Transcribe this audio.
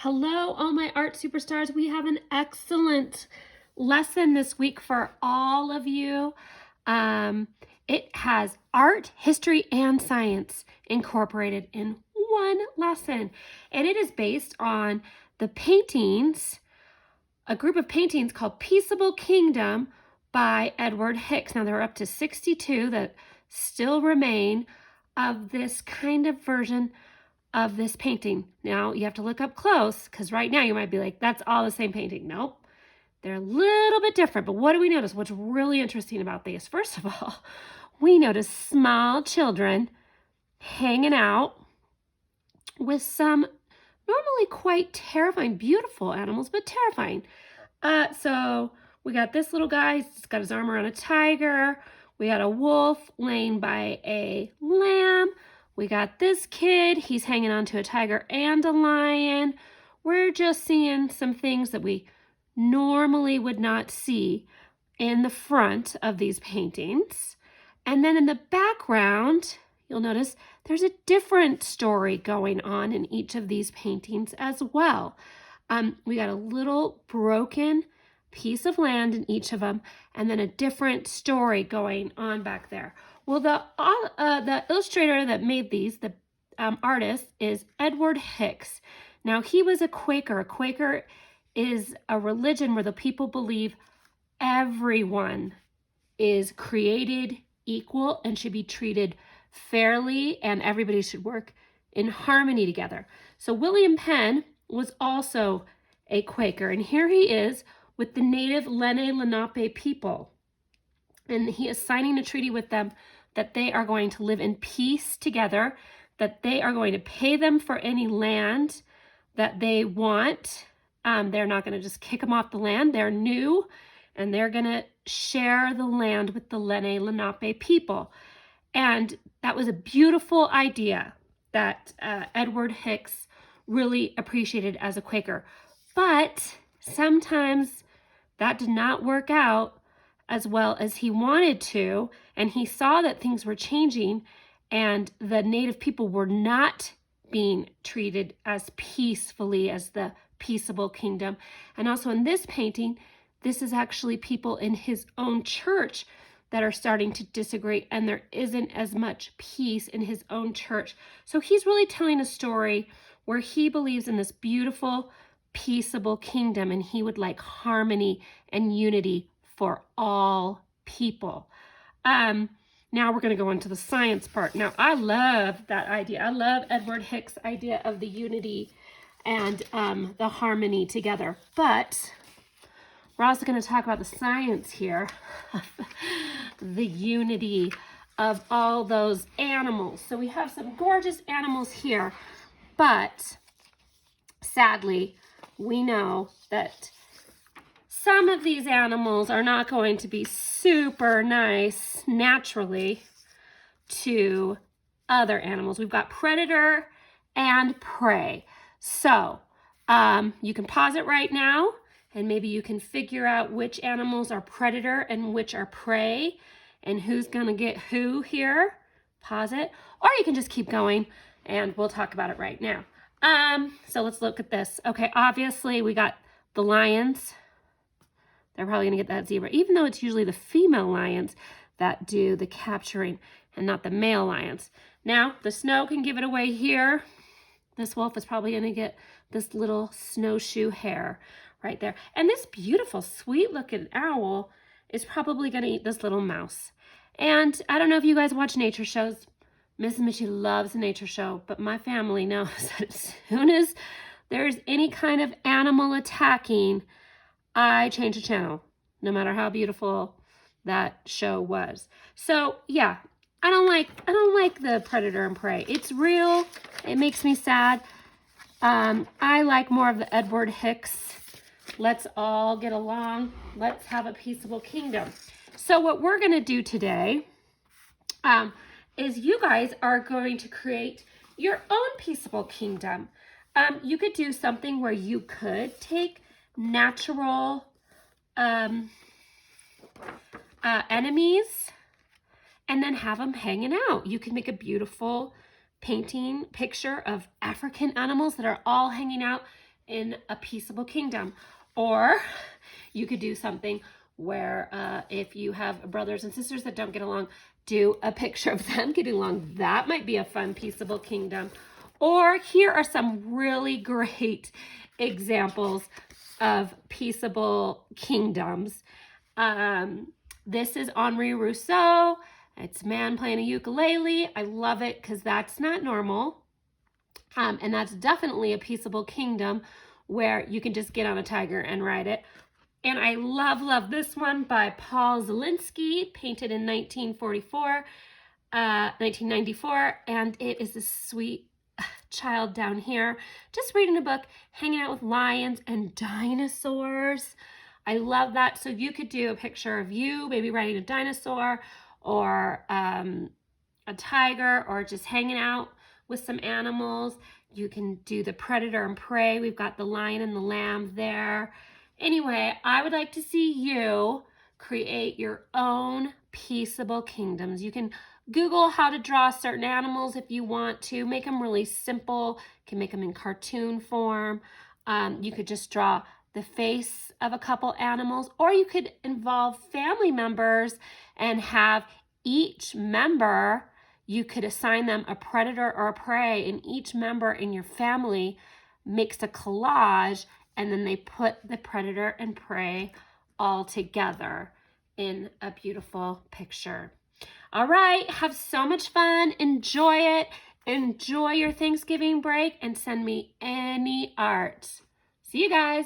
Hello, all my art superstars. We have an excellent lesson this week for all of you. It has art, history, and science incorporated in one lesson. And it is based on the paintings, a group of paintings called Peaceable Kingdom by Edward Hicks. Now, there are up to 62 that still remain of this kind of version of this painting. Now you have to look up close because right now you might be like, that's all the same painting. Nope, they're a little bit different. But what do we notice? What's really interesting about these? First of all, we notice small children hanging out with some normally quite terrifying, beautiful animals, but terrifying. So we got this little guy, he's got his arm around a tiger. We got a wolf laying by a lamb. We got this kid, he's hanging on to a tiger and a lion. We're just seeing some things that we normally would not see in the front of these paintings. And then in the background, you'll notice there's a different story going on in each of these paintings as well. We got a little broken piece of land in each of them, and then a different story going on back there. Well, the illustrator that made these, the artist, is Edward Hicks. Now, he was a Quaker. A Quaker is a religion where the people believe everyone is created equal and should be treated fairly, and everybody should work in harmony together. So William Penn was also a Quaker, and here he is with the native Lenape people. And he is signing a treaty with them that they are going to live in peace together, that they are going to pay them for any land that they want. They're not going to just kick them off the land. They're new, and they're going to share the land with the Lenape people. And that was a beautiful idea that Edward Hicks really appreciated as a Quaker. But sometimes that did not work out as well as he wanted to, and he saw that things were changing and the native people were not being treated as peacefully as the Peaceable Kingdom. And also in this painting, this is actually people in his own church that are starting to disagree, and there isn't as much peace in his own church. So he's really telling a story where he believes in this beautiful, peaceable kingdom, and he would like harmony and unity for all people. Now we're going to go into the science part. Now, I love that idea. I love Edward Hicks' idea of the unity and the harmony together. But we're also going to talk about the science here, the unity of all those animals. So we have some gorgeous animals here, but sadly, we know that some of these animals are not going to be super nice naturally to other animals. We've got predator and prey. So you can pause it right now, and maybe you can figure out which animals are predator and which are prey and who's going to get who here. Pause it. Or you can just keep going and we'll talk about it right now. So let's look at this. Okay, obviously we got the lions. They're probably going to get that zebra, even though it's usually the female lions that do the capturing and not the male lions. Now, the snow can give it away here. This wolf is probably going to get this little snowshoe hare right there. And this beautiful, sweet-looking owl is probably going to eat this little mouse. And I don't know if you guys watch nature shows. Mrs.Michie loves a nature show, but my family knows that as soon as there's any kind of animal attacking, I change the channel, no matter how beautiful that show was. So yeah, I don't like the predator and prey. It's real. It makes me sad. I like more of the Edward Hicks. Let's all get along. Let's have a peaceable kingdom. So what we're going to do today is you guys are going to create your own peaceable kingdom. You could do something where you could take natural enemies and then have them hanging out. You can make a beautiful picture of African animals that are all hanging out in a peaceable kingdom. Or you could do something where if you have brothers and sisters that don't get along, do a picture of them getting along. That might be a fun peaceable kingdom. Or here are some really great examples of peaceable kingdoms. This is Henri Rousseau. It's a man playing a ukulele. I love it because that's not normal. And that's definitely a peaceable kingdom where you can just get on a tiger and ride it. And I love this one by Paul Zelinsky, painted in 1994, and it is a sweet child down here, just reading a book, hanging out with lions and dinosaurs. I love that. So you could do a picture of you, maybe riding a dinosaur or a tiger, or just hanging out with some animals. You can do the predator and prey. We've got the lion and the lamb there. Anyway, I would like to see you create your own peaceable kingdoms. You can Google how to draw certain animals if you want to. Make them really simple. You can make them in cartoon form. You could just draw the face of a couple animals, or you could involve family members and have each member, you could assign them a predator or a prey, and each member in your family makes a collage, and then they put the predator and prey all together in a beautiful picture. All right, have so much fun. Enjoy it. Enjoy your Thanksgiving break and send me any art. See you guys.